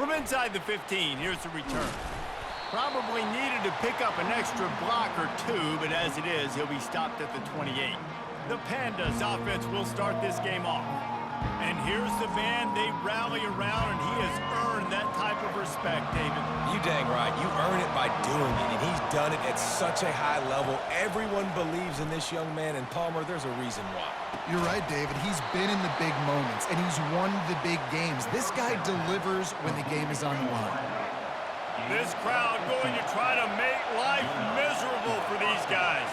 From inside the 15, here's the return. Probably needed to pick up an extra block or two, but as it is, he'll be stopped at the 28. The Pandas offense will start this game off. And here's the man they rally around, and he has earned that type of respect, David. You dang right. You earn it by doing it, and he's done it at such a high level. Everyone believes in this young man, and Palmer, there's a reason why. You're right, David. He's been in the big moments, and he's won the big games. This guy delivers when the game is on the line. This crowd going to try to make life miserable for these guys.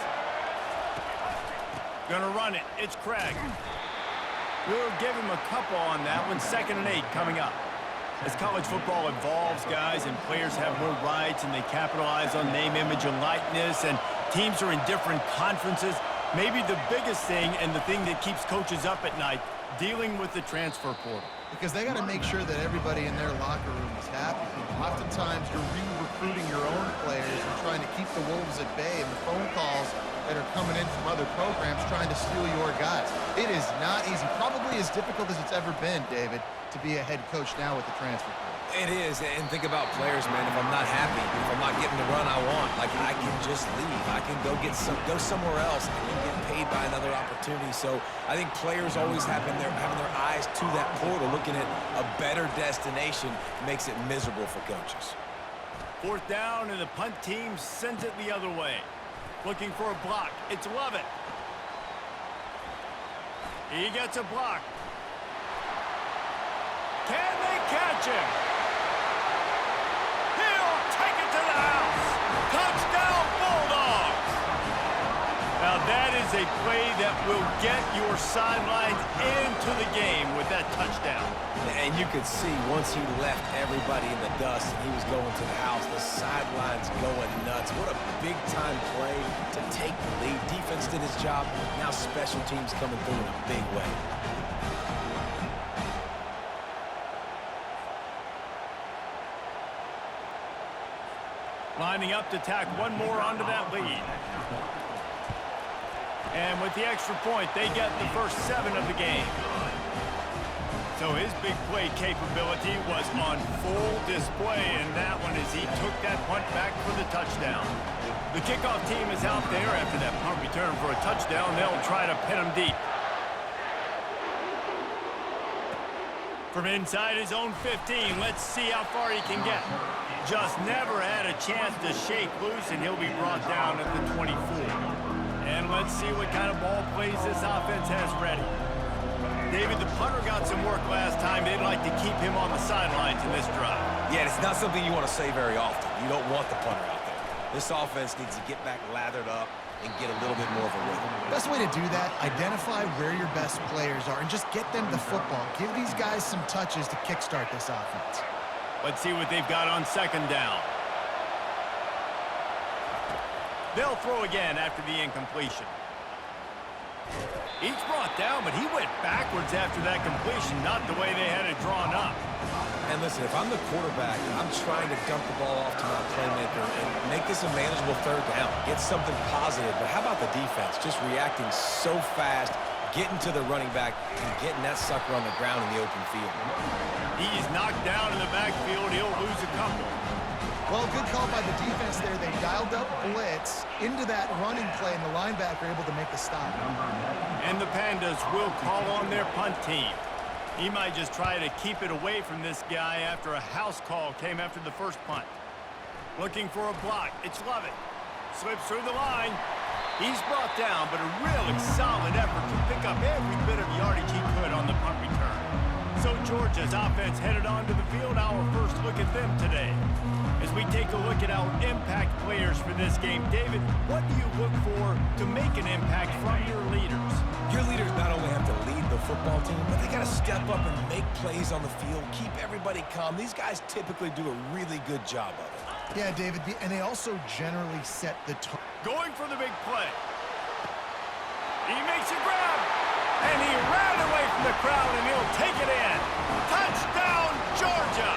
Gonna run it. It's Craig. We'll give him a couple on that one. 2nd and 8 coming up. As college football evolves, guys, and players have more rights and they capitalize on name, image, and likeness, and teams are in different conferences, maybe the biggest thing and the thing that keeps coaches up at night, dealing with the transfer portal. Because they got to make sure that everybody in their locker room is happy. Oftentimes, you're re-recruiting your own players and trying to keep the Wolves at bay, and the phone calls that are coming in from other programs trying to steal your guys. It is not easy. Probably as difficult as it's ever been, David, to be a head coach now with the transfer portal. It is, and think about players, man. If I'm not happy, if I'm not getting the run I want, like I can just leave. I can go somewhere else. I can get paid by another opportunity. So I think players always having their eyes to that portal, looking at a better destination, makes it miserable for coaches. 4th down, and the punt team sends it the other way. Looking for a block. It's Lovett. He gets a block. Can they catch him? He'll take it to the house. Touchdown, Bulldogs. Now that is a play that will get your sidelines into the game with that touchdown. And you could see once he left everybody in the dust and he was going to the house, the sidelines going nuts. What a big-time play to take the lead. Defense did his job. Now special teams coming through in a big way. Lining up to tack one more onto that lead. And with the extra point, they get the first 7 of the game. So his big play capability was on full display in that one as he took that punt back for the touchdown. The kickoff team is out there after that punt return for a touchdown. They'll try to pin him deep. From inside his own 15, let's see how far he can get. Just never had a chance to shake loose, and he'll be brought down at the 24. And let's see what kind of ball plays this offense has ready. David, the punter got some work last time. They'd like to keep him on the sidelines in this drive. Yeah, it's not something you want to say very often. You don't want the punter out there. This offense needs to get back lathered up and get a little bit more of a rhythm. Best way to do that, identify where your best players are and just get them the football. Give these guys some touches to kickstart this offense. Let's see what they've got on 2nd down. They'll throw again after the incompletion. He's brought down, but he went backwards after that completion, not the way they had it drawn up. And listen, if I'm the quarterback, I'm trying to dump the ball off to my playmaker and make this a manageable 3rd down. Get something positive. But how about the defense? Just reacting so fast, getting to the running back, and getting that sucker on the ground in the open field. He's knocked down in the backfield. He'll lose a couple. Well, good call by the defense there. They dialed up blitz into that running play, and the linebacker able to make the stop. And the Pandas will call on their punt team. He might just try to keep it away from this guy after a house call came after the first punt. Looking for a block. It's Lovett. Slips through the line. He's brought down, but a really solid effort to pick up every bit of yardage he could on the punt return. So Georgia's offense headed onto the field. Our first look at them today. As we take a look at our impact players for this game, David, what do you look for to make an impact from your leaders? Your leaders not only have to lead the football team, but they got to step up and make plays on the field, keep everybody calm. These guys typically do a really good job of it. Yeah, David, and they also generally set the tone. Going for the big play. He makes a grab, and he ran away from the crowd, and he'll take it in. Touchdown, Georgia!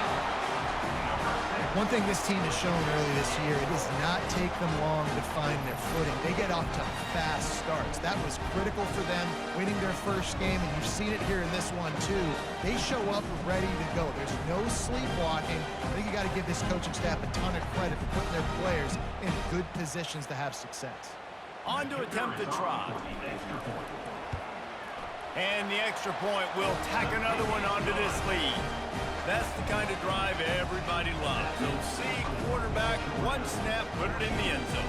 One thing this team has shown early this year, it does not take them long to find their footing. They get off to fast starts. That was critical for them winning their first game, and you've seen it here in this one too. They show up ready to go. There's no sleepwalking. I think you got to give this coaching staff a ton of credit for putting their players in good positions to have success. On to attempt the try. And the extra point will tack another one onto this lead. That's the kind of drive everybody loves. So see quarterback, one snap, put it in the end zone.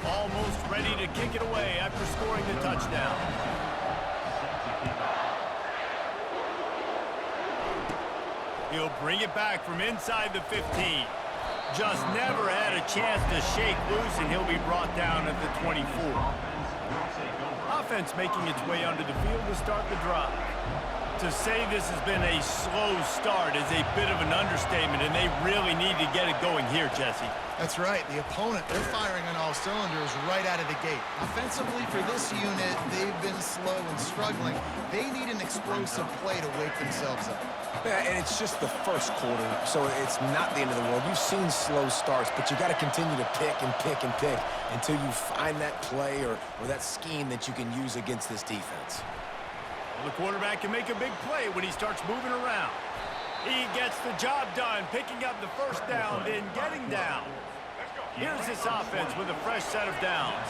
Almost ready to kick it away after scoring the touchdown. He'll bring it back from inside the 15. Just never had a chance to shake loose, and he'll be brought down at the 24. Offense making its way onto the field to start the drive. To say this has been a slow start is a bit of an understatement, and they really need to get it going here, Jesse. That's right. The opponent, they're firing on all cylinders right out of the gate. Offensively, for this unit, they've been slow and struggling. They need an explosive play to wake themselves up. Yeah, and it's just the first quarter, so it's not the end of the world. You've seen slow starts, but you got to continue to pick and pick and pick until you find that play or that scheme that you can use against this defense. Well, the quarterback can make a big play when he starts moving around. He gets the job done, picking up the first down, then getting down. Here's this offense with a fresh set of downs.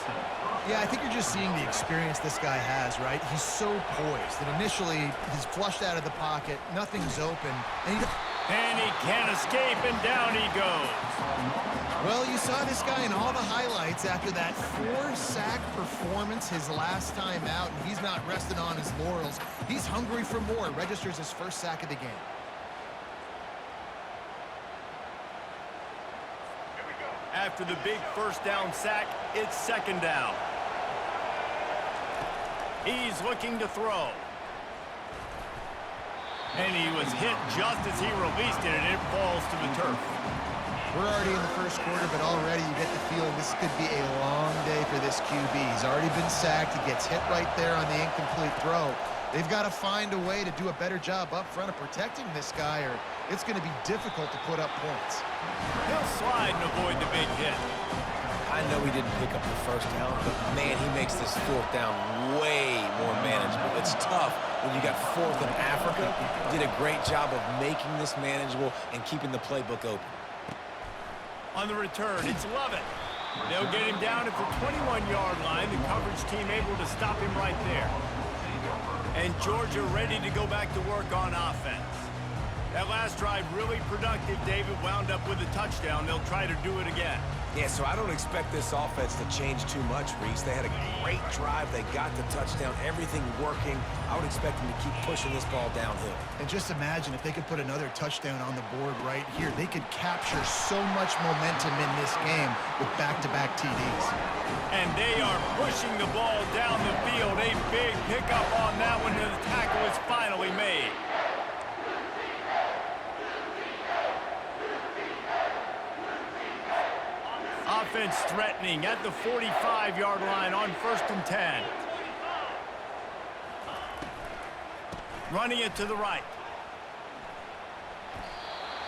Yeah, I think you're just seeing the experience this guy has, right? He's so poised that initially he's flushed out of the pocket, nothing's open, and he can't escape, and down he goes. Well, you saw this guy in all the highlights after that 4-sack performance his last time out, and he's not resting on his laurels. He's hungry for more. Registers his first sack of the game. After the big first down sack, it's second down. He's looking to throw. And he was hit just as he released it, and it falls to the turf. We're already in the first quarter, but already you get the feeling this could be a long day for this QB. He's already been sacked. He gets hit right there on the incomplete throw. They've got to find a way to do a better job up front of protecting this guy, or it's going to be difficult to put up points. He'll slide and avoid the big hit. I know he didn't pick up the first down, but man, he makes this fourth down way more manageable. It's tough when you got fourth in Africa. Did a great job of making this manageable and keeping the playbook open. On the return, it's Lovett. They'll get him down at the 21-yard line. The coverage team able to stop him right there. And Georgia ready to go back to work on offense. That last drive really productive. David wound up with a touchdown. They'll try to do it again. Yeah, so I don't expect this offense to change too much, Reese. They had a great drive. They got the touchdown. Everything working. I would expect them to keep pushing this ball downhill. And just imagine if they could put another touchdown on the board right here. They could capture so much momentum in this game with back-to-back TDs. And they are pushing the ball down the field. A big pickup on that one, and the tackle is finally made. Offense threatening at the 45-yard line on 1st and 10. Running it to the right.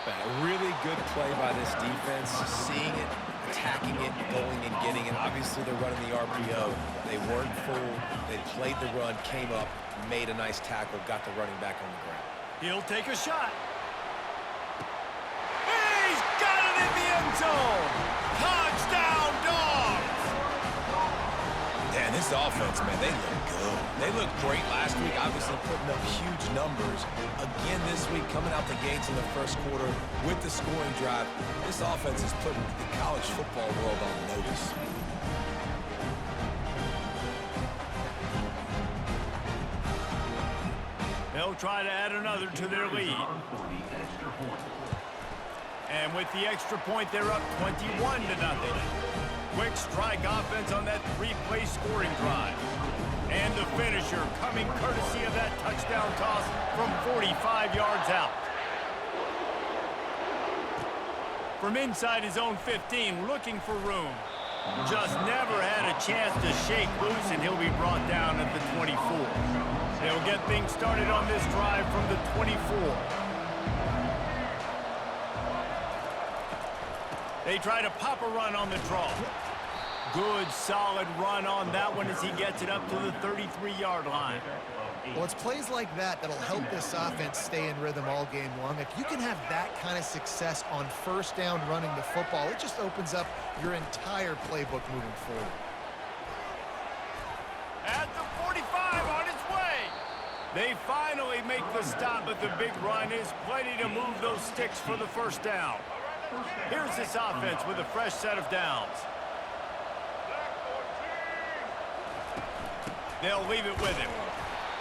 A really good play by this defense, seeing it, attacking it, going and getting it. Obviously, they're running the RPO. They weren't fooled. They played the run, came up, made a nice tackle, got the running back on the ground. He'll take a shot. He's got it in the end zone. Touchdown, Dogs! Man, this offense, man, they look good. They looked great last week, obviously putting up huge numbers. Again this week, coming out the gates in the first quarter with the scoring drive. This offense is putting the college football world on notice. They'll try to add another to their lead. And with the extra point, they're up 21-0. Quick strike offense on that 3-play scoring drive. And the finisher coming courtesy of that touchdown toss from 45 yards out. From inside his own 15, looking for room. Just never had a chance to shake loose, and he'll be brought down at the 24. They'll get things started on this drive from the 24. They try to pop a run on the draw. Good, solid run on that one as he gets it up to the 33-yard line. Well, it's plays like that that'll help this offense stay in rhythm all game long. If you can have that kind of success on first down running the football, it just opens up your entire playbook moving forward. At the 45 on its way. They finally make the stop, but the big run is plenty to move those sticks for the first down. Here's this offense with a fresh set of downs. They'll leave it with him.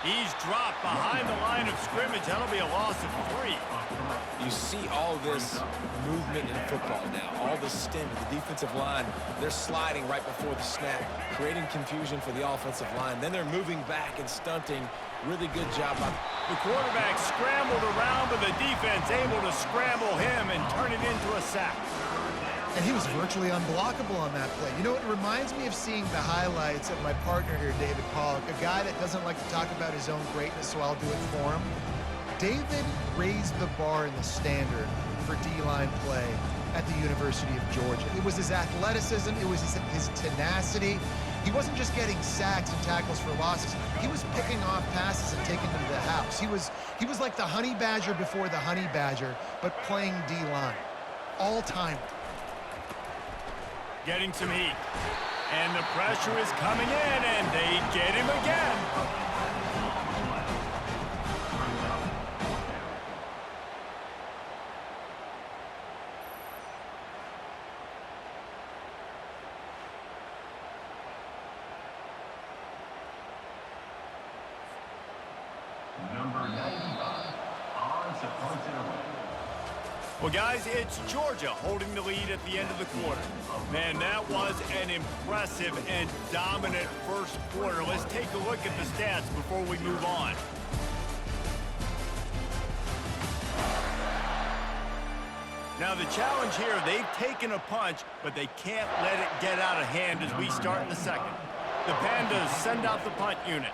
He's dropped behind the line of scrimmage. That'll be a loss of 3. You see all this movement in football now, all the stim, the defensive line, they're sliding right before the snap, creating confusion for the offensive line. Then they're moving back and stunting. Really good job by the quarterback. Scrambled around, but the defense able to scramble him and turn it into a sack. And he was virtually unblockable on that play. You know, it reminds me of seeing the highlights of my partner here, David Pollock, a guy that doesn't like to talk about his own greatness, so I'll do it for him. David raised the bar in the standard for D-line play at the University of Georgia. It was his athleticism, it was his tenacity. He wasn't just getting sacks and tackles for losses. He was picking off passes and taking them to the house. He was like the honey badger before the honey badger, but playing D-line. All-time. Getting some heat. And the pressure is coming in, and they get him again. Number 95, on to punt it away. Well, guys, it's Georgia holding the lead at the end of the quarter. Man, that was an impressive and dominant first quarter. Let's take a look at the stats before we move on. Now, the challenge here, they've taken a punch, but they can't let it get out of hand as we start in the second. The Pandas send out the punt unit.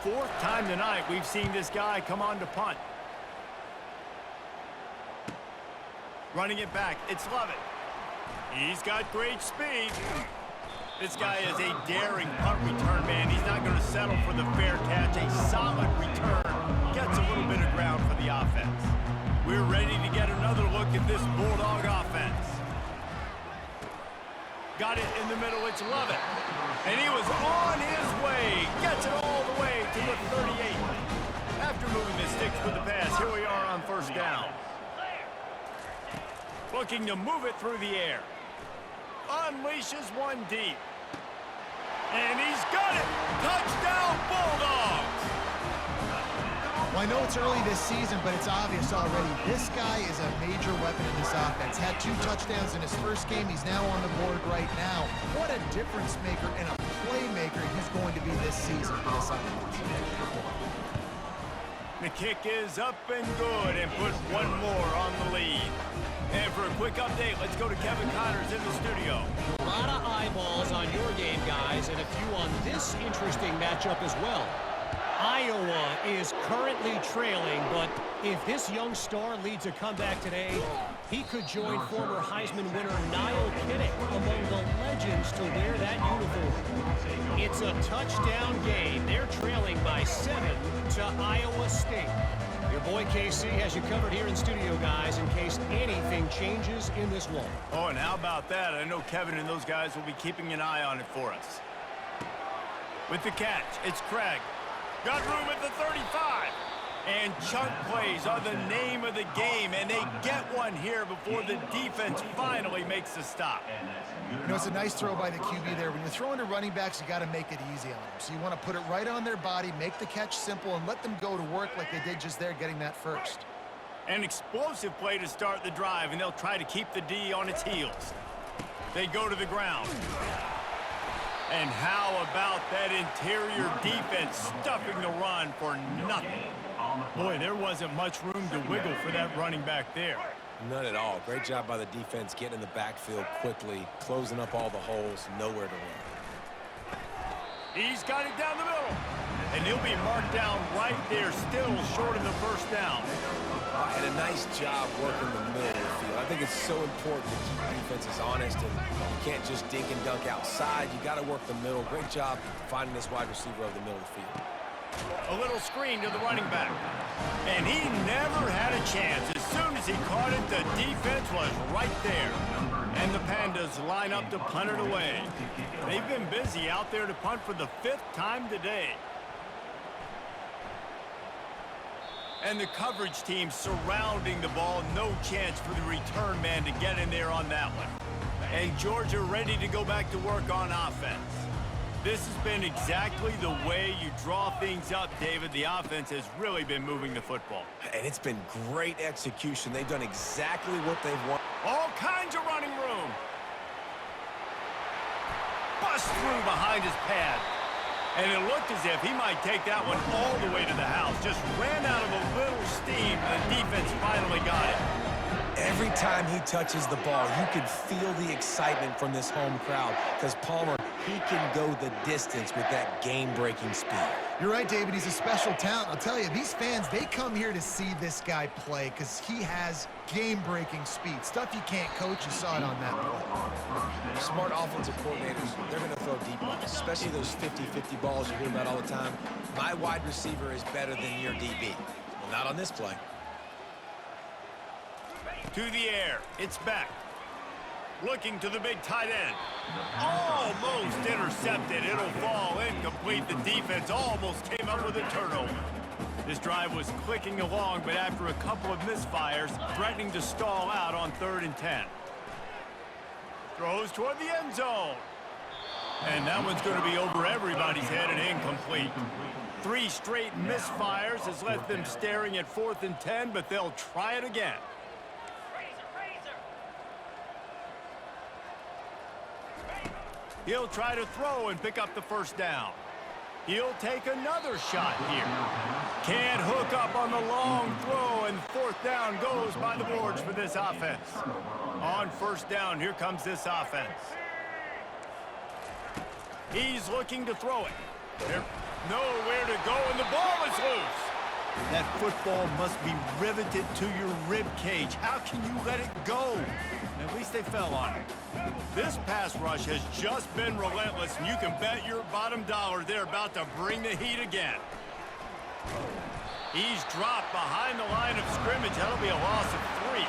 4th time tonight we've seen this guy come on to punt. Running it back, it's Lovett. He's got great speed. This guy is a daring punt return man. He's not going to settle for the fair catch. A solid return. Gets a little bit of ground for the offense. We're ready to get another look at this Bulldog offense. Got it in the middle, it's Lovett. And he was on his way. Gets it all the way to the 38. After moving the sticks with the pass, here we are on first down. Looking to move it through the air. Unleashes one deep. And he's got it! Touchdown Bulldogs! Well, I know it's early this season, but it's obvious already. This guy is a major weapon in this offense. Had 2 touchdowns in his first game. He's now on the board right now. What a difference maker and a playmaker he's going to be this season for this offense. The kick is up and good and put one more on the lead. And for a quick update, let's go to Kevin Connors in the studio. A lot of eyeballs on your game, guys, and a few on this interesting matchup as well. Iowa is currently trailing, but if this young star leads a comeback today, he could join former Heisman winner Niall Kinnick among the legends to wear that uniform. It's a touchdown game. They're trailing by 7 to Iowa State. Your boy KC has you covered here in studio, guys, in case anything changes in this one. Oh, and how about that? I know Kevin and those guys will be keeping an eye on it for us. With the catch, it's Craig. Got room at the 35. And chunk plays are the name of the game, and they get one here before the defense finally makes the stop. You know, it's a nice throw by the QB there. When you're throwing to running backs, you got to make it easy on them. So you want to put it right on their body, make the catch simple, and let them go to work like they did just there, getting that first. An explosive play to start the drive, and they'll try to keep the D on its heels. They go to the ground. And how about that interior defense stuffing the run for nothing? Boy, there wasn't much room to wiggle for that running back there. None at all. Great job by the defense getting in the backfield quickly, closing up all the holes, nowhere to run. He's got it down the middle. And he'll be marked down right there, still short of the first down. And nice job working the middle of the field. I think it's so important to keep defenses honest, and you can't just dink and dunk outside. You got to work the middle. Great job finding this wide receiver over the middle of the field. A little screen to the running back. And he never had a chance. As soon as he caught it, the defense was right there. And the Pandas line up to punt it away. They've been busy out there to punt for the 5th time today. And the coverage team surrounding the ball. No chance for the return man to get in there on that one. And Georgia ready to go back to work on offense. This has been exactly the way you draw things up, David. The offense has really been moving the football. And it's been great execution. They've done exactly what they've wanted. All kinds of running room. Bust through behind his pad. And it looked as if he might take that one all the way to the house. Just ran out of a little steam, and the defense finally got it. Every time he touches the ball, you can feel the excitement from this home crowd because Palmer, he can go the distance with that game-breaking speed. You're right, David. He's a special talent. I'll tell you, these fans, they come here to see this guy play because he has game-breaking speed. Stuff you can't coach. You saw it on that play. Smart offensive coordinators, they're going to throw deep balls, especially those 50-50 balls you hear about all the time. My wide receiver is better than your DB. Well, not on this play. To the air. It's back. Looking to the big tight end. Almost intercepted. It'll fall incomplete. The defense almost came up with a turnover. This drive was clicking along, but after a couple of misfires, threatening to stall out on 3rd and 10. Throws toward the end zone. And that one's going to be over everybody's head and incomplete. 3 straight misfires has left them staring at 4th and 10, but they'll try it again. He'll try to throw and pick up the 1st down. He'll take another shot here. Can't hook up on the long throw, and 4th down goes by the boards for this offense. On 1st down, here comes this offense. He's looking to throw it. There's nowhere to go, and the ball is loose. That football must be riveted to your rib cage. How can you let it go? At least they fell on it. This pass rush has just been relentless, and you can bet your bottom dollar they're about to bring the heat again. He's dropped behind the line of scrimmage. That'll be a loss of 3.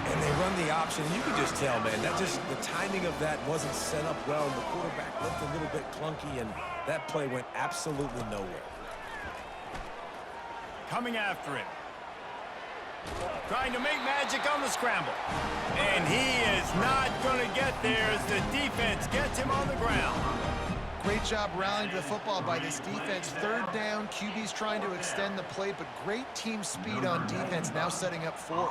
And they run the option, and you can just tell, man, the timing of that wasn't set up well, and the quarterback looked a little bit clunky, and that play went absolutely nowhere. Coming after him. Trying to make magic on the scramble. And he is not going to get there as the defense gets him on the ground. Great job rallying to the football by this defense. 3rd down, QB's trying to extend the play, but great team speed on defense, now setting up 4th.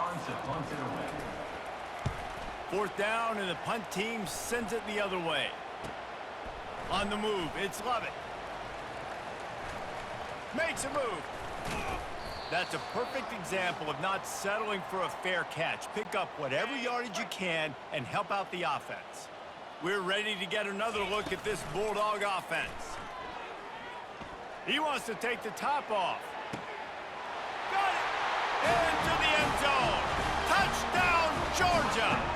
4th down, and the punt team sends it the other way. On the move, it's Lovett. Makes a move. That's a perfect example of not settling for a fair catch. Pick up whatever yardage you can and help out the offense. We're ready to get another look at this Bulldog offense. He wants to take the top off. Got it! Into the end zone. Touchdown, Georgia!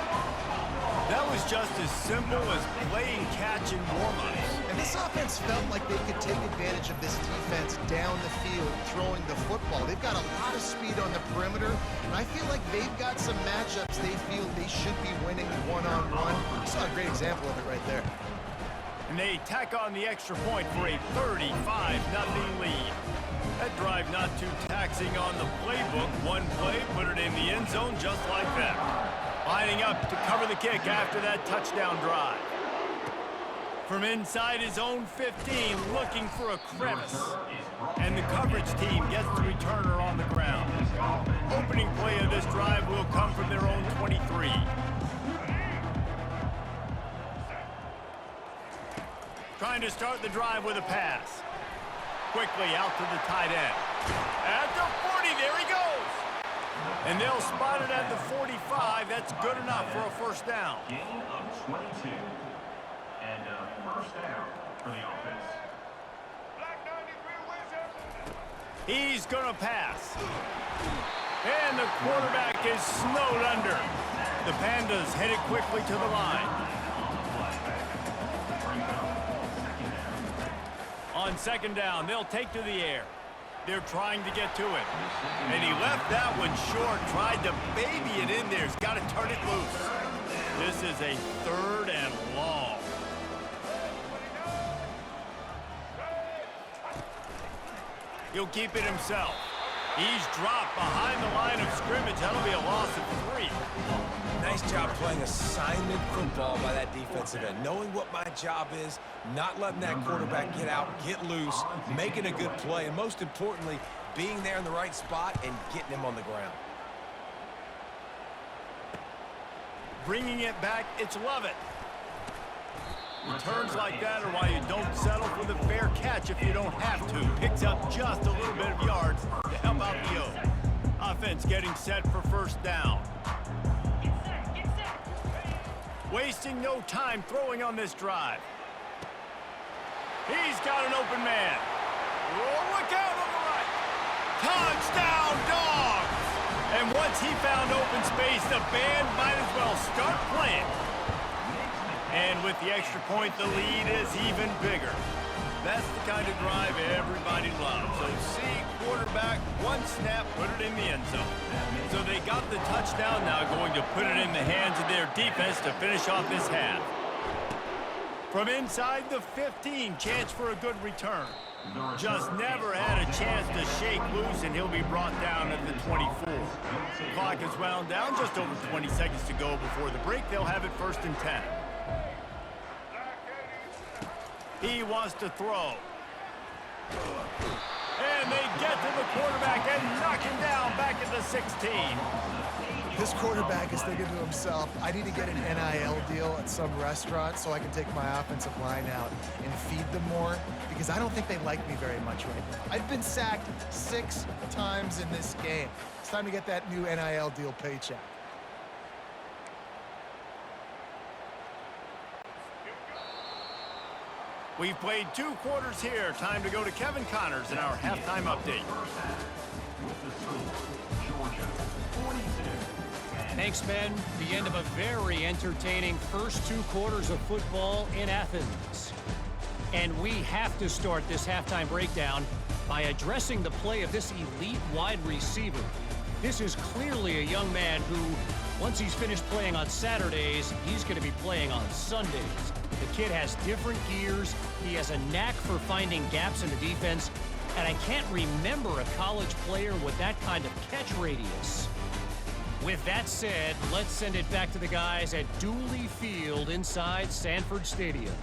That was just as simple as playing catch and warm-ups. And this offense felt like they could take advantage of this defense down the field, throwing the football. They've got a lot of speed on the perimeter, and I feel like they've got some matchups they feel they should be winning one-on-one. You saw a great example of it right there. And they tack on the extra point for a 35-0 lead. That drive not too taxing on the playbook. One play, put it in the end zone just like that. Lining up to cover the kick after that touchdown drive. From inside his own 15, looking for a crevice. And the coverage team gets the returner on the ground. Opening play of this drive will come from their own 23. Trying to start the drive with a pass. Quickly out to the tight end. At the 40, there he goes. And they'll spot it at the 45. That's good enough for a 1st down. Gain of 22. And a 1st down for the offense. He's going to pass. And the quarterback is snowed under. The Pandas headed quickly to the line. On second down, they'll take to the air. They're trying to get to it. And he left that one short, tried to baby it in there. He's got to turn it loose. This is a 3rd and long. He'll keep it himself. He's dropped behind the line of scrimmage. That'll be a loss of 3. Nice job playing assignment football by that defensive end. Knowing what my job is, not letting that quarterback get out, get loose, making a good play, and most importantly, being there in the right spot and getting him on the ground. Bringing it back, it's Lovett. Returns like that are why you don't settle for the fair catch if you don't have to. Picks up just a little bit of yards to help out the O. Offense getting set for first down. Wasting no time throwing on this drive. He's got an open man. Oh, look out on the right. Touchdown, Dogs! And once he found open space, the band might as well start playing. And with the extra point, the lead is even bigger. That's the kind of drive everybody loves. So see, quarterback, one snap, put it in the end zone. So they got the touchdown, now going to put it in the hands of their defense to finish off this half. From inside the 15, chance for a good return. Just never had a chance to shake loose, and he'll be brought down at the 24. Clock is wound down, just over 20 seconds to go before the break. They'll have it 1st and 10. He wants to throw. And they get to the quarterback and knock him down back at the 16. This quarterback is thinking to himself, I need to get an NIL deal at some restaurant so I can take my offensive line out and feed them more, because I don't think they like me very much right now. I've been sacked 6 times in this game. It's time to get that new NIL deal paycheck. We've played 2 quarters here. Time to go to Kevin Connors in our halftime update. Thanks, Ben. The end of a very entertaining first 2 quarters of football in Athens. And we have to start this halftime breakdown by addressing the play of this elite wide receiver. This is clearly a young man who, once he's finished playing on Saturdays, he's going to be playing on Sundays. The kid has different gears. He has a knack for finding gaps in the defense. And I can't remember a college player with that kind of catch radius. With that said, let's send it back to the guys at Dooley Field inside Sanford Stadium.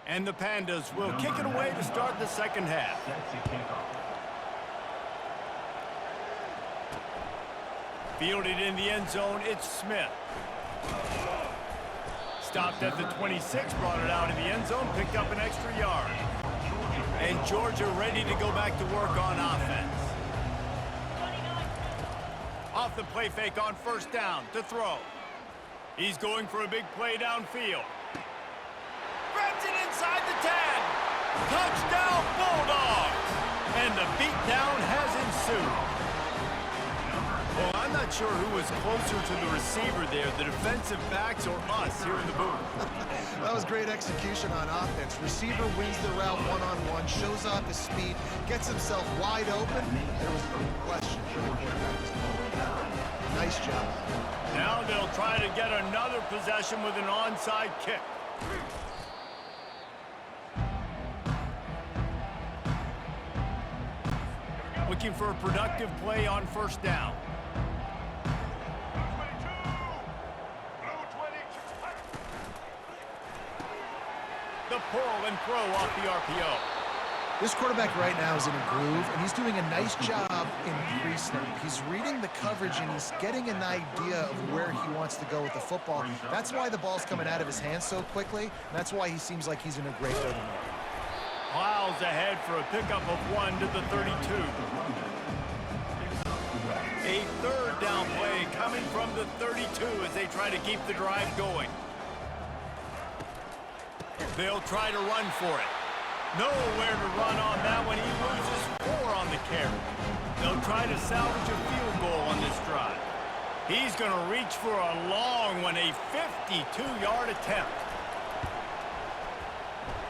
And the Pandas will kick it away to start the second half. Fielded in the end zone, it's Smith. Stopped at the 26, brought it out in the end zone, picked up an extra yard. And Georgia ready to go back to work on offense. Off the play fake on first down to throw. He's going for a big play downfield. Grabs it inside the 10. Touchdown, Bulldogs! And the beatdown has ensued. Well, I'm not sure who was closer to the receiver there, the defensive backs or us here in the booth. That was great execution on offense. Receiver wins the route one-on-one, shows off his speed, gets himself wide open. There was no question for the quarterback. Nice job. Now they'll try to get another possession with an onside kick. Looking for a productive play on first down. The pull and throw off the RPO. This quarterback right now is in a groove, and he's doing a nice job in pre-snap. He's reading the coverage, and he's getting an idea of where he wants to go with the football. That's why the ball's coming out of his hands so quickly, and that's why he seems like he's in a great rhythm. Plows ahead for a pickup of 1 to the 32. A third down play coming from the 32 as they try to keep the drive going. They'll try to run for it. Nowhere to run on that one. He loses 4 on the carry. They'll try to salvage a field goal on this drive. He's going to reach for a long one, a 52-yard attempt.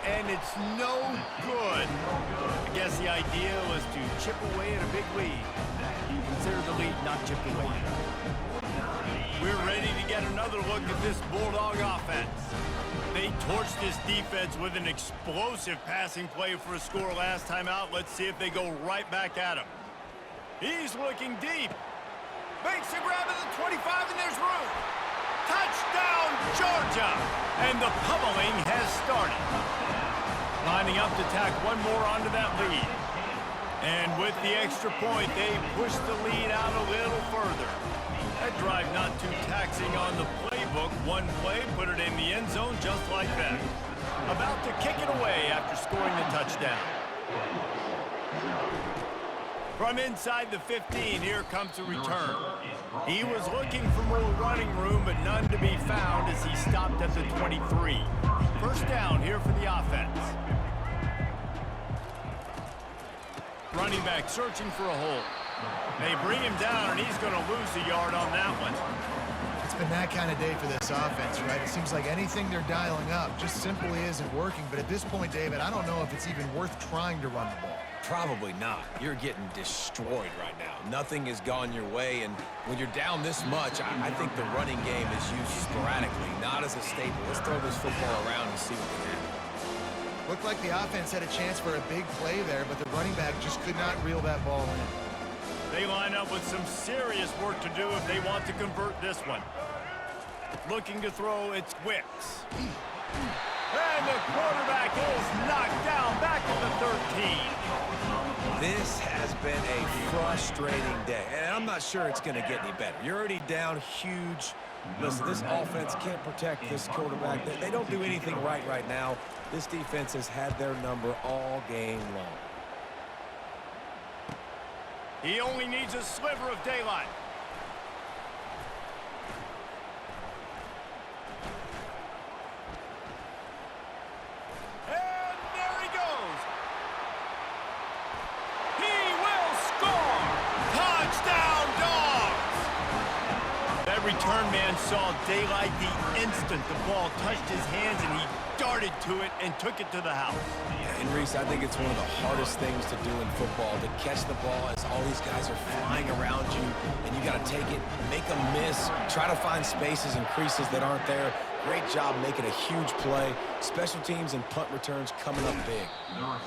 And it's no good. I guess the idea was to chip away at a big lead. Consider the lead not chipped away. We're ready to get another look at this Bulldog offense. They torched this defense with an explosive passing play for a score last time out. Let's see if they go right back at him. He's looking deep. Makes a grab at the 25, and there's room. Touchdown, Georgia! And the pummeling has started. Lining up to tack one more onto that lead. And with the extra point, they push the lead out a little further. That drive not too taxing on the playbook. One play, put it in the end zone just like that. About to kick it away after scoring the touchdown. From inside the 15, here comes the return. He was looking for more running room, but none to be found as he stopped at the 23. First down here for the offense. Running back searching for a hole. They bring him down, and he's going to lose a yard on that one. It's been that kind of day for this offense, right? It seems like anything they're dialing up just simply isn't working. But at this point, David, I don't know if it's even worth trying to run the ball. Probably not. You're getting destroyed right now. Nothing has gone your way, and when you're down this much, I think the running game is used sporadically, not as a staple. Let's throw this football around and see what can happen. Looked like the offense had a chance for a big play there, but the running back just could not reel that ball in. They line up with some serious work to do if they want to convert this one. Looking to throw, it's Wicks. And the quarterback is knocked down back to the 13. This has been a frustrating day, and I'm not sure it's going to get any better. You're already down huge. Listen, this offense can't protect this quarterback. They don't do anything right now. This defense has had their number all game long. He only needs a sliver of daylight. And there he goes. He will score. Touchdown, Dogs. That return man saw daylight the instant the ball touched his hands, and he darted to it and took it to the house. And Reese, I think it's one of the hardest things to do in football, to catch the ball as all these guys are flying around you, and you got to take it, make them miss, try to find spaces and creases that aren't there. Great job making a huge play. Special teams and punt returns coming up big.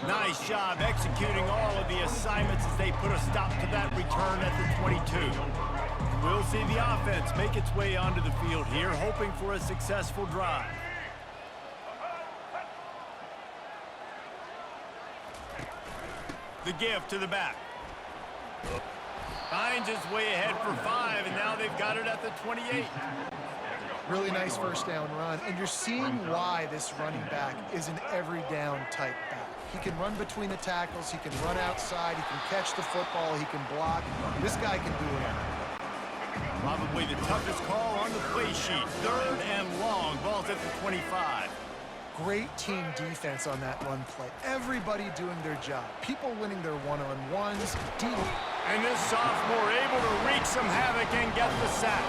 Nice job executing all of the assignments as they put a stop to that return at the 22. We'll see the offense make its way onto the field here, hoping for a successful drive. The give to the back. Finds his way ahead for 5, and now they've got it at the 28. Really nice first down run, and you're seeing why this running back is an every down type back. He can run between the tackles, he can run outside, he can catch the football, he can block. This guy can do it. Probably the toughest call on the play sheet. 3rd and long. Ball's at the 25. Great team defense on that run play. Everybody doing their job. People winning their one-on-ones. And this sophomore able to wreak some havoc and get the sack.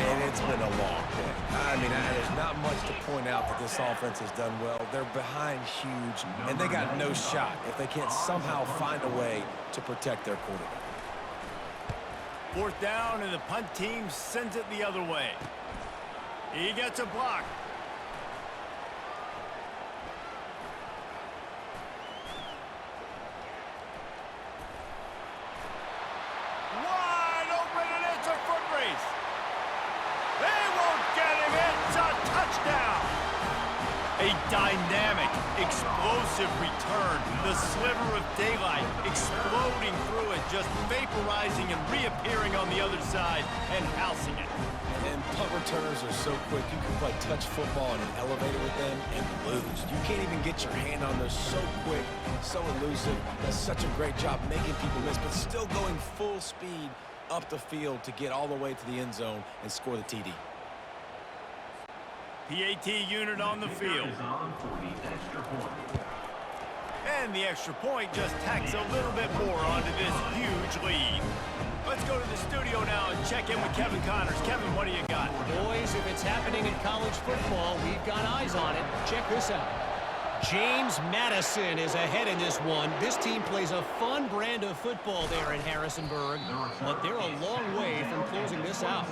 And it's been a long day. I mean, there's not much to point out that this offense has done well. They're behind huge, and they got no shot if they can't somehow find a way to protect their quarterback. 4th down, and the punt team sends it the other way. He gets a block. Wide open, and it's a foot race. They won't get him. It's a touchdown. A dynamic, explosive return. The sliver of daylight exploding through it, just vaporizing and reappearing on the other side and housing it. And punt returners are so quick. You can play touch football in an elevator with them and lose. You can't even get your hand on those. So quick, so elusive. Does such a great job making people miss, but still going full speed up the field to get all the way to the end zone and score the TD. PAT unit on the field. Is on for the extra point. And the extra point just tacks a little bit more onto this huge lead. Let's go to the studio now and check in with Kevin Connors. Kevin, what do you got? Boys, if it's happening in college football, we've got eyes on it. Check this out. James Madison is ahead in this one. This team plays a fun brand of football there in Harrisonburg, but they're a long way from closing this out.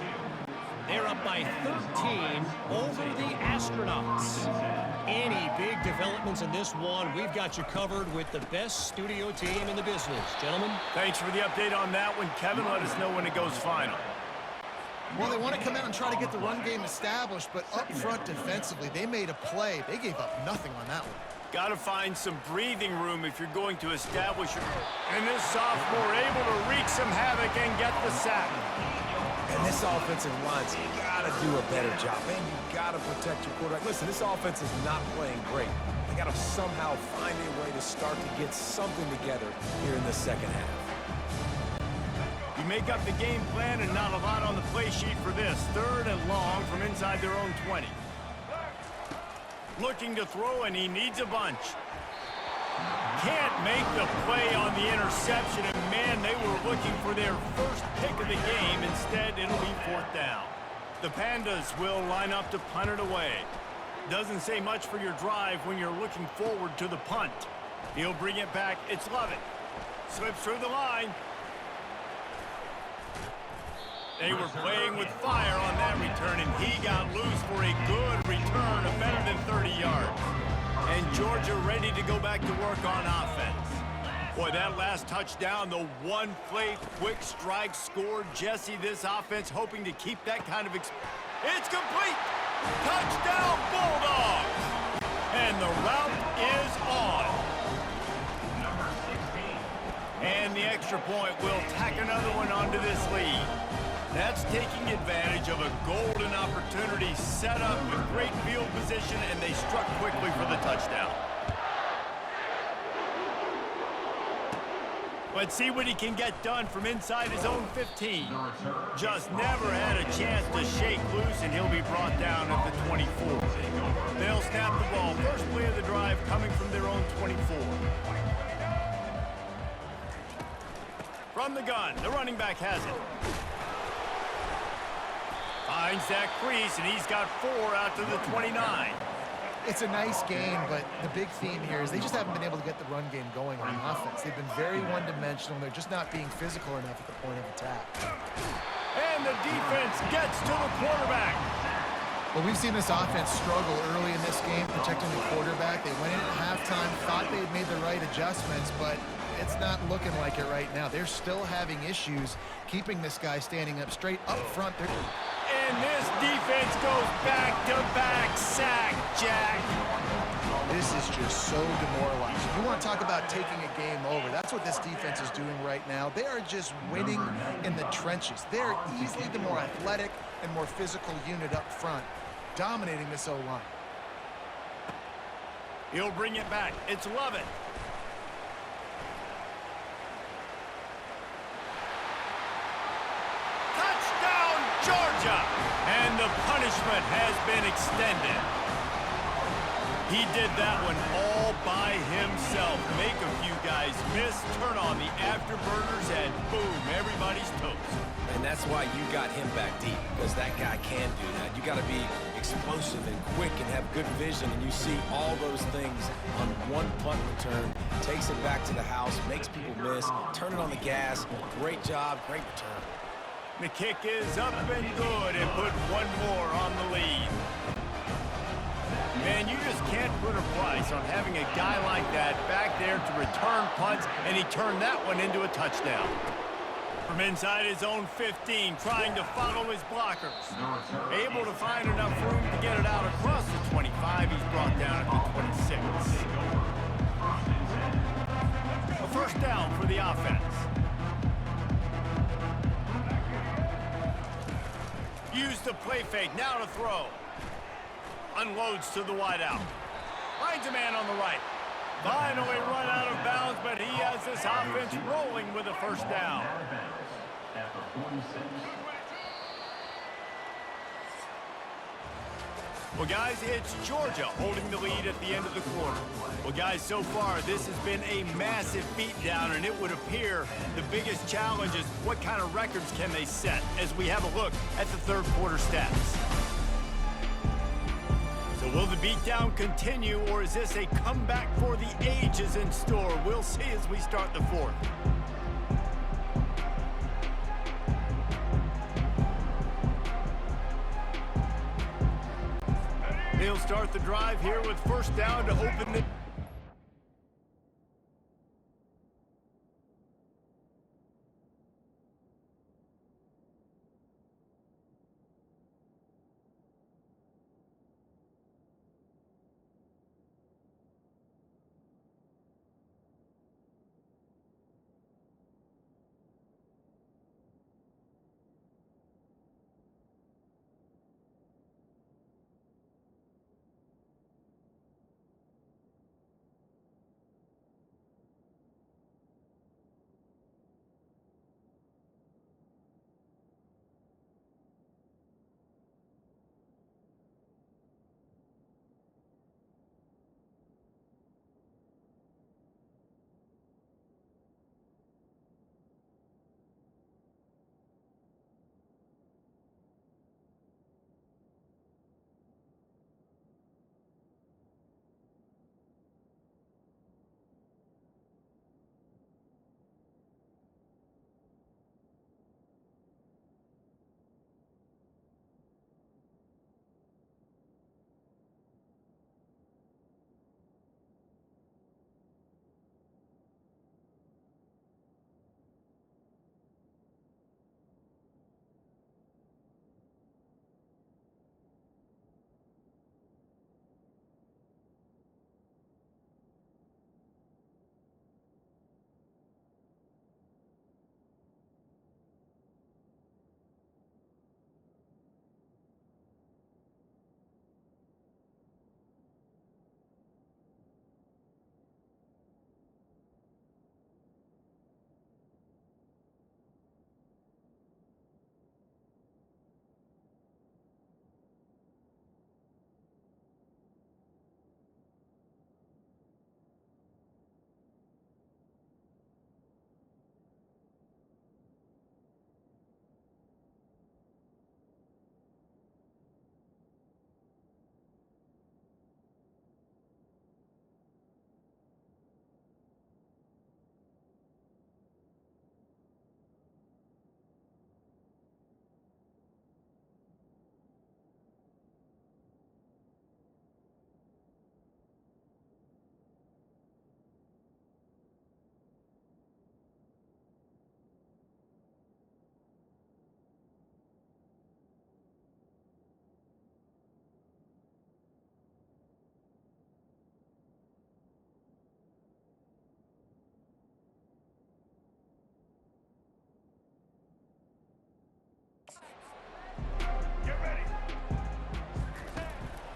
They're up by 13 over the Astronauts. Any big developments in this one, we've got you covered with the best studio team in the business. Gentlemen. Thanks for the update on that one. Kevin, let us know when it goes final. Well, they want to come out and try to get the run game established, but up front defensively, they made a play. They gave up nothing on that one. Got to find some breathing room if you're going to establish your... And this sophomore able to wreak some havoc and get the sack. And this offensive line's got to do a better job. Man, you got to protect your quarterback. Listen, this offense is not playing great. They got to somehow find a way to start to get something together here in the second half. You make up the game plan and not a lot on the play sheet for this. 3rd and long from inside their own 20. Looking to throw, and he needs a bunch. Can't make the play on the interception, and man, they were looking for their first pick of the game. Instead, it'll be 4th down. The Pandas will line up to punt it away. Doesn't say much for your drive when you're looking forward to the punt. He'll bring it back. It's Lovett. Slips through the line. They were playing with fire on that return, and he got loose for a good return of better than 30 yards. And Georgia ready to go back to work on offense. Boy, that last touchdown, the one-play quick strike scored. Jesse, this offense hoping to keep that kind of... It's complete! Touchdown, Bulldogs! And the route is on. Number 16. And the extra point will tack another one onto this lead. That's taking advantage of a golden opportunity set up with great field position, and they struck quickly for the touchdown. Let's see what he can get done from inside his own 15. Just never had a chance to shake loose, and he'll be brought down at the 24. They'll snap the ball. First play of the drive coming from their own 24. From the gun, the running back has it. Finds that crease, and he's got 4 out to the 29. It's a nice game, but the big theme here is they just haven't been able to get the run game going on offense. They've been very one-dimensional. They're just not being physical enough at the point of attack. And the defense gets to the quarterback. Well, we've seen this offense struggle early in this game, protecting the quarterback. They went in at halftime, thought they had made the right adjustments, but it's not looking like it right now. They're still having issues keeping this guy standing up straight up front. And this defense goes back-to-back sack, Jack. This is just so demoralizing. You want to talk about taking a game over. That's what this defense is doing right now. They are just winning in the trenches. They're easily the more athletic and more physical unit up front, dominating this O-line. He'll bring it back. It's Lovett. Touchdown, Georgia! And the punishment has been extended. He did that one all by himself. Make a few guys miss, turn on the afterburners, and boom, everybody's toast. And that's why you got him back deep, because that guy can do that. You got to be explosive and quick and have good vision, and you see all those things on one punt return. Takes it back to the house, makes people miss, turn it on the gas. Great job, great return. The kick is up and good, and put one more on the lead. Man, you just can't put a price on having a guy like that back there to return punts, and he turned that one into a touchdown. From inside his own 15, trying to follow his blockers. Able to find enough room to get it out across the 25. He's brought down at the 26. A first down for the offense. Use the play fake, now to throw. Unloads to the wideout. Finds a man on the right. Finally run out of bounds, but he has this offense rolling with a first down. Well, guys, it's Georgia holding the lead at the end of the quarter. Well, guys, so far, this has been a massive beatdown, and it would appear the biggest challenge is what kind of records can they set as we have a look at the third quarter stats. So will the beatdown continue, or is this a comeback for the ages in store? We'll see as we start the fourth. They'll start the drive here with first down to open the...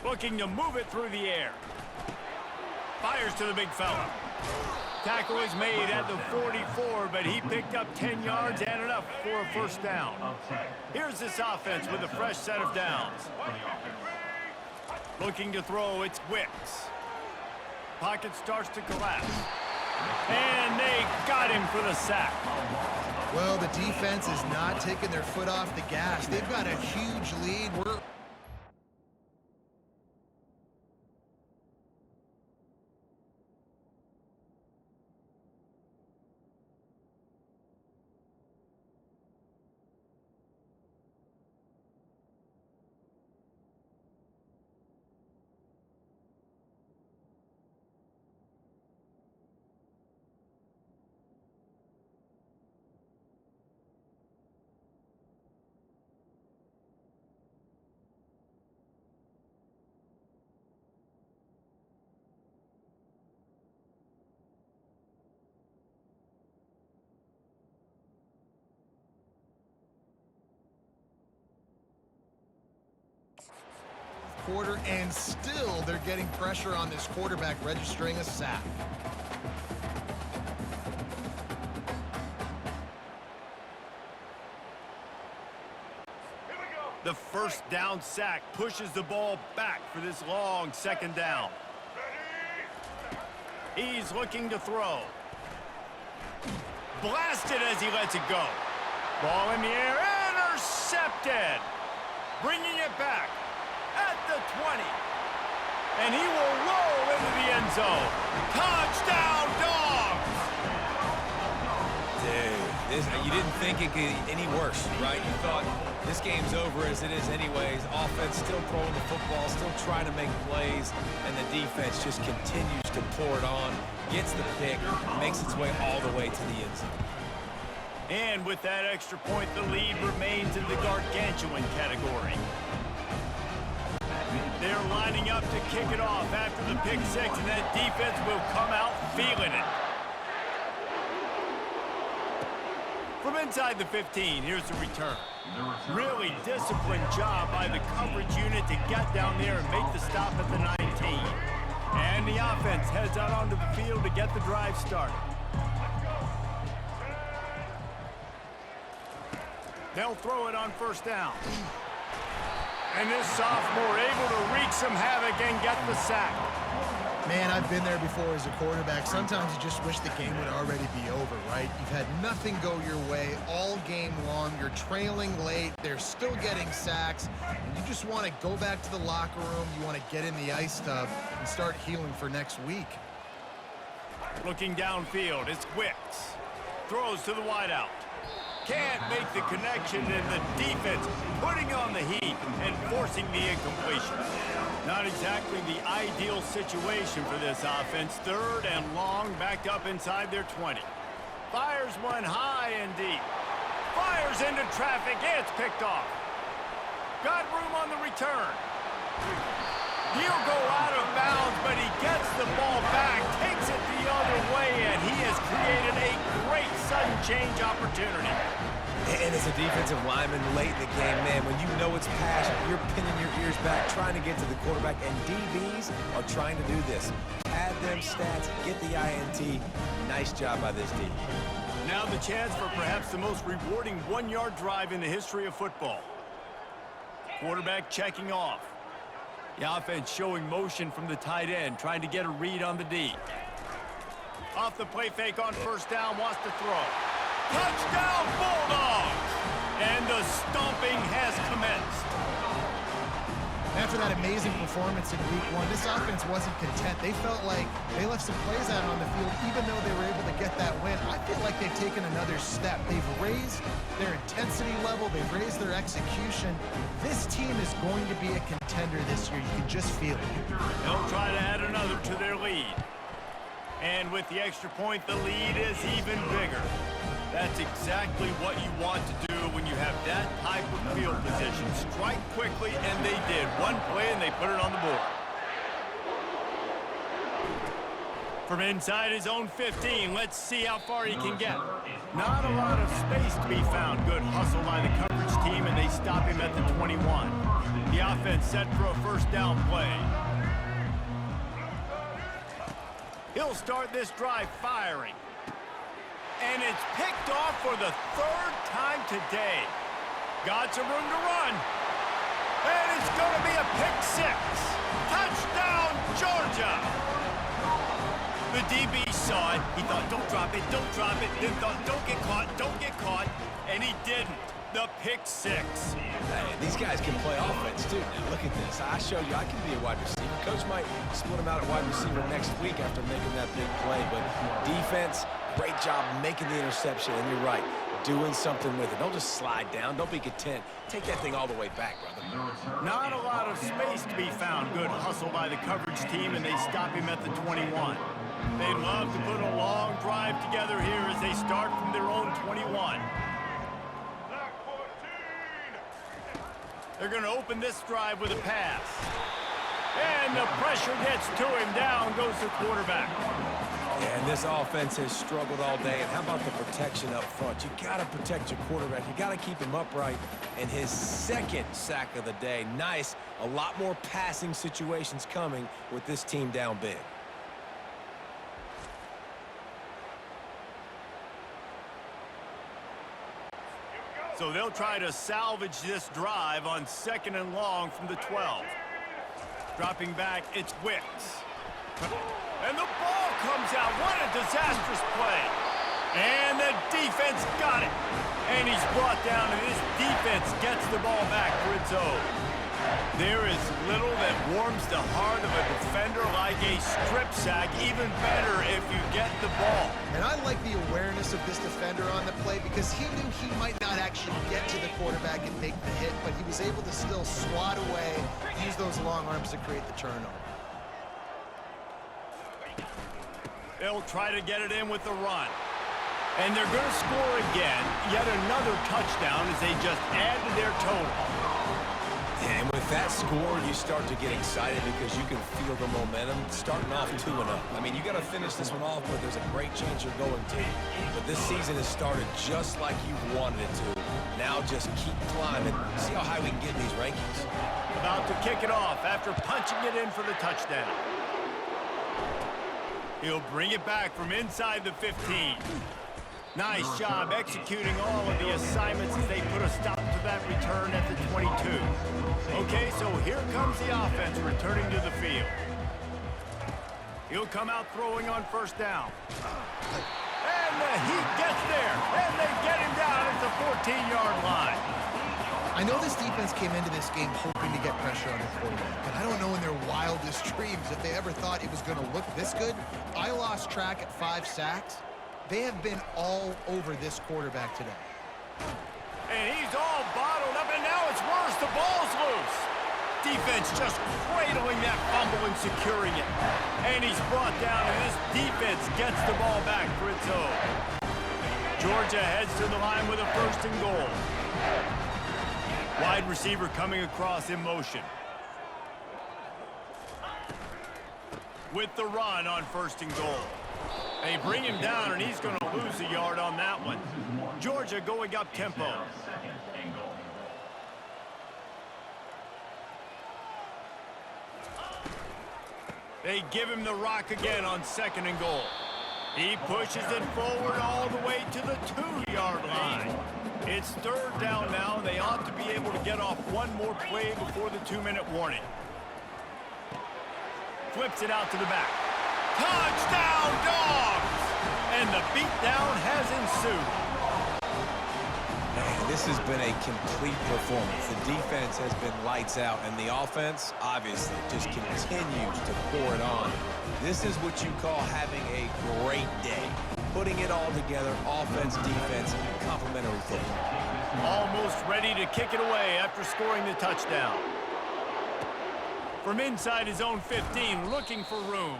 Looking to move it through the air. Fires to the big fella. Tackle is made at the 44, but he picked up 10 yards and enough for a first down. Here's this offense with a fresh set of downs. Looking to throw, it's Wicks. Pocket starts to collapse. And they got him for the sack. Well, the defense is not taking their foot off the gas. They've got a huge lead. quarter, and still they're getting pressure on this quarterback, registering a sack. The first down sack pushes the ball back for this long second down. He's looking to throw. Blasted as he lets it go. Ball in the air, intercepted. Bringing it back at the 20. And he will roll into the end zone. Touchdown, Dogs! Dude, you didn't think it could get any worse, right? You thought this game's over as it is anyways. Offense still throwing the football, still trying to make plays, and the defense just continues to pour it on, gets the pick, makes its way all the way to the end zone. And with that extra point, the lead remains in the gargantuan category. They're lining up to kick it off after the pick six, and that defense will come out feeling it. From inside the 15, here's the return. Really disciplined job by the coverage unit to get down there and make the stop at the 19. And the offense heads out onto the field to get the drive started. They'll throw it on first down. And this sophomore able to wreak some havoc and get the sack. Man, I've been there before as a quarterback. Sometimes you just wish the game would already be over, right? You've had nothing go your way all game long. You're trailing late. They're still getting sacks. And you just want to go back to the locker room. You want to get in the ice tub and start healing for next week. Looking downfield, it's Wicks. Throws to the wideout. Can't make the connection, and the defense putting on the heat and forcing the incompletion. Not exactly the ideal situation for this offense. Third and long, backed up inside their 20. Fires one high and deep. Fires into traffic. It's picked off. Got room on the return. He'll go out of bounds, but he gets the ball back, takes it the other way, and he has created a great sudden change opportunity. And as a defensive lineman late in the game, man, when you know it's passion, you're pinning your ears back, trying to get to the quarterback, and DBs are trying to do this. Add them stats, get the INT. Nice job by this D. Now the chance for perhaps the most rewarding one-yard drive in the history of football. Quarterback checking off. The offense showing motion from the tight end, trying to get a read on the D. Off the play fake on first down, wants to throw. Touchdown, Bulldogs! And the stomping has commenced. After that amazing performance in week one, this offense wasn't content. They felt like they left some plays out on the field, even though they were able to get that win. I feel like they've taken another step. They've raised their intensity level. They've raised their execution. This team is going to be a contender this year. You can just feel it. They'll try to add another to their lead. And with the extra point, the lead is even bigger. That's exactly what you want to do when you have that type of field position. Strike quickly, and they did. One play, and they put it on the board. From inside his own 15, let's see how far he can get. Not a lot of space to be found. Good hustle by the coverage team, and they stop him at the 21. The offense set for a first down play. He'll start this drive firing. And it's picked off for the third time today. Got some room to run. And it's going to be a pick six. Touchdown, Georgia. The DB saw it. He thought, don't drop it, don't drop it. Then thought, don't get caught. And he didn't. The pick six. Hey, these guys can play offense, too. Now, look at this. I showed you I can be a wide receiver. Coach might split him out at wide receiver next week after making that big play. But defense, great job making the interception. And you're right, doing something with it. Don't just slide down. Don't be content. Take that thing all the way back, brother. Not a lot of space to be found. Good hustle by the coverage team, and they stop him at the 21. They'd love to put a long drive together here as they start from their own 21. They're going to open this drive with a pass. And the pressure gets to him. Down goes the quarterback. Yeah, and this offense has struggled all day. And how about the protection up front? You got to protect your quarterback. You got to keep him upright. And his second sack of the day. Nice. A lot more passing situations coming with this team down big. So they'll try to salvage this drive on 2nd and long from the 12. Dropping back, it's Wicks. And the ball comes out. What a disastrous play. And the defense got it. And he's brought down, and this defense gets the ball back for its own. There is little that warms the heart of a defender like a strip sack, even better if you get the ball. And I like the awareness of this defender on the play because he knew he might not actually get to the quarterback and make the hit, but he was able to still swat away, use those long arms to create the turnover. They'll try to get it in with the run. And they're going to score again, yet another touchdown as they just add to their total. And with that score, you start to get excited because you can feel the momentum starting off 2-0. I mean, you got to finish this one off, but there's a great chance you're going to. But this season has started just like you wanted it to. Now just keep climbing. See how high we can get in these rankings. About to kick it off after punching it in for the touchdown. He'll bring it back from inside the 15. Nice job executing all of the assignments as they put a stop to that return at the 22. Okay, so here comes the offense returning to the field. He'll come out throwing on 1st down. And the Heat gets there, and they get him down at the 14-yard line. I know this defense came into this game hoping to get pressure on the quarterback, but I don't know in their wildest dreams if they ever thought it was going to look this good. I lost track at 5 sacks. They have been all over this quarterback today. And he's all bottled up, and now it's worse. The ball's loose. Defense just cradling that fumble and securing it. And he's brought down, and this defense gets the ball back for its own. Georgia heads to the line with a 1st and goal. Wide receiver coming across in motion. With the run on 1st and goal. They bring him down, and he's going to lose a yard on that one. Georgia going up tempo. They give him the rock again on 2nd and goal. He pushes it forward all the way to the 2-yard line. It's 3rd down now. They ought to be able to get off one more play before the 2-minute warning. Flips it out to the back. Touchdown, Dogs! And the beatdown has ensued. Man, this has been a complete performance. The defense has been lights out, and the offense, obviously, just continues to pour it on. This is what you call having a great day. Putting it all together, offense, defense, complementary football. Almost ready to kick it away after scoring the touchdown. From inside his own 15, looking for room.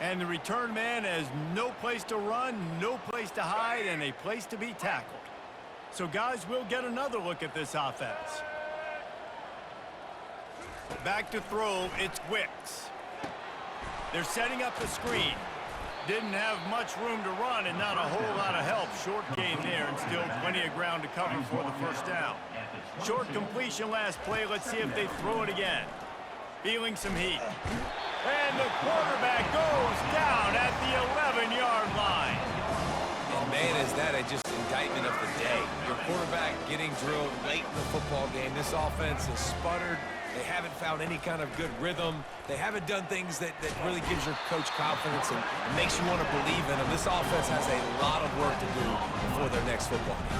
And the return man has no place to run, no place to hide, and a place to be tackled. So, guys, we'll get another look at this offense. Back to throw, it's Wicks. They're setting up the screen. Didn't have much room to run and not a whole lot of help. Short gain there and still plenty of ground to cover for the 1st down. Short completion last play. Let's see if they throw it again. Feeling some heat. And the quarterback goes down at the 11-yard line. And man, is that just indictment of the day. Your quarterback getting drilled late in the football game. This offense has sputtered. They haven't found any kind of good rhythm. They haven't done things that really gives your coach confidence and makes you want to believe in them. This offense has a lot of work to do before their next football game.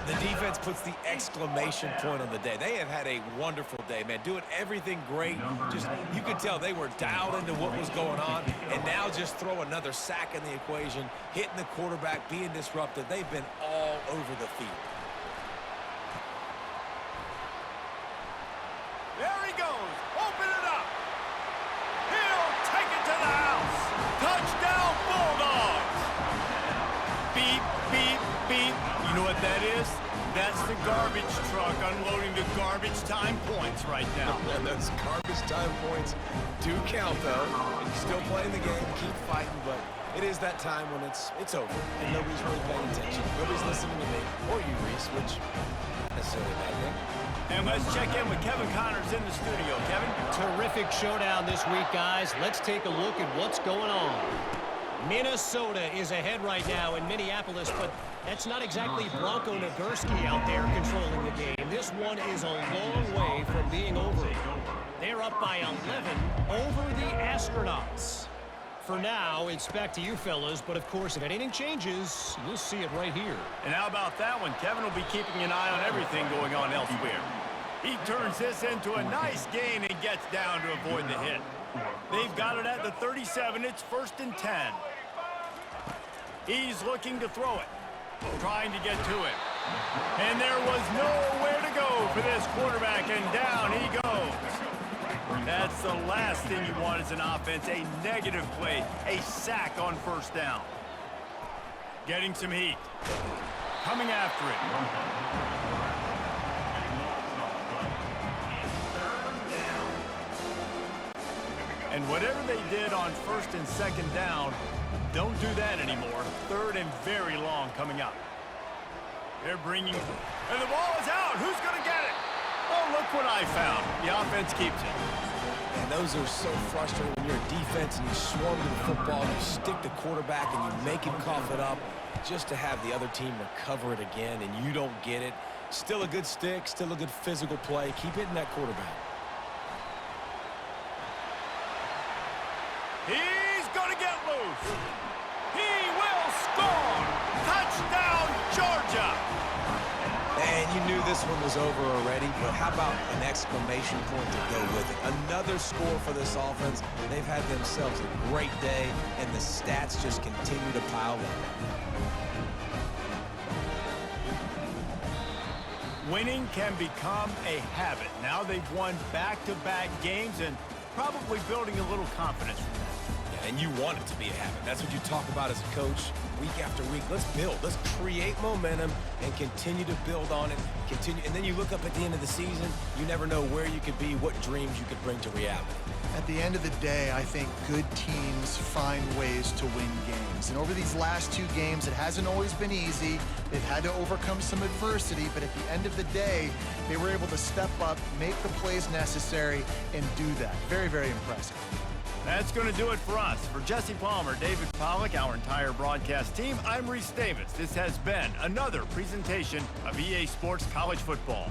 The defense puts the exclamation point on the day. They have had a wonderful day, man. Doing everything great. Just, you could tell they were dialed into what was going on. And now just throw another sack in the equation, hitting the quarterback, being disrupted. They've been all over the field. There he goes. Open it up. He'll take it to the house. Touchdown, Bulldogs. Beep, beep, beep. You know what that is? That's the garbage truck unloading the garbage time points right now. And those garbage time points do count, though. And you're still playing the game, keep fighting, but it is that time when it's over, and nobody's really paying attention. Nobody's listening to me, or you, Reese, which isn't necessarily a bad thing. And let's check in with Kevin Connors in the studio. Kevin? Terrific showdown this week, guys. Let's take a look at what's going on. Minnesota is ahead right now in Minneapolis, but that's not exactly Bronco Nagurski out there controlling the game. This one is a long way from being over. They're up by 11 over the Astronauts. For now, it's back to you fellas, but of course, if anything changes, you'll see it right here. And how about that one? Kevin will be keeping an eye on everything going on elsewhere. He turns this into a nice gain and gets down to avoid the hit. They've got it at the 37. It's 1st and 10. He's looking to throw it, trying to get to it. And there was nowhere to go for this quarterback, and down he goes. That's the last thing you want as an offense, a negative play, a sack on 1st down. Getting some heat. Coming after it. And whatever they did on 1st and 2nd down, don't do that anymore. 3rd and very long coming up. They're bringing, and the ball is out. Who's going to get it? Oh, look what I found. The offense keeps it. And those are so frustrating when you're a defense and you swarm to the football, you stick the quarterback and you make him cough it up just to have the other team recover it again, and you don't get it. Still a good stick, still a good physical play. Keep hitting that quarterback. He's going to get loose. He will score. Touchdown, Georgia. And you knew this one was over already, but how about an exclamation point to go with it? Another score for this offense. They've had themselves a great day, and the stats just continue to pile up. Winning can become a habit. Now they've won back-to-back games and probably building a little confidence from that. Yeah, and you want it to be a habit. That's what you talk about as a coach week after week. Let's build. Let's create momentum and continue to build on it. And then you look up at the end of the season, you never know where you could be, what dreams you could bring to reality. At the end of the day, I think good teams find ways to win games. And over these last 2 games, it hasn't always been easy. They've had to overcome some adversity, but at the end of the day, they were able to step up, make the plays necessary, and do that. Very, very impressive. That's going to do it for us. For Jesse Palmer, David Pollack, our entire broadcast team, I'm Reese Davis. This has been another presentation of EA Sports College Football.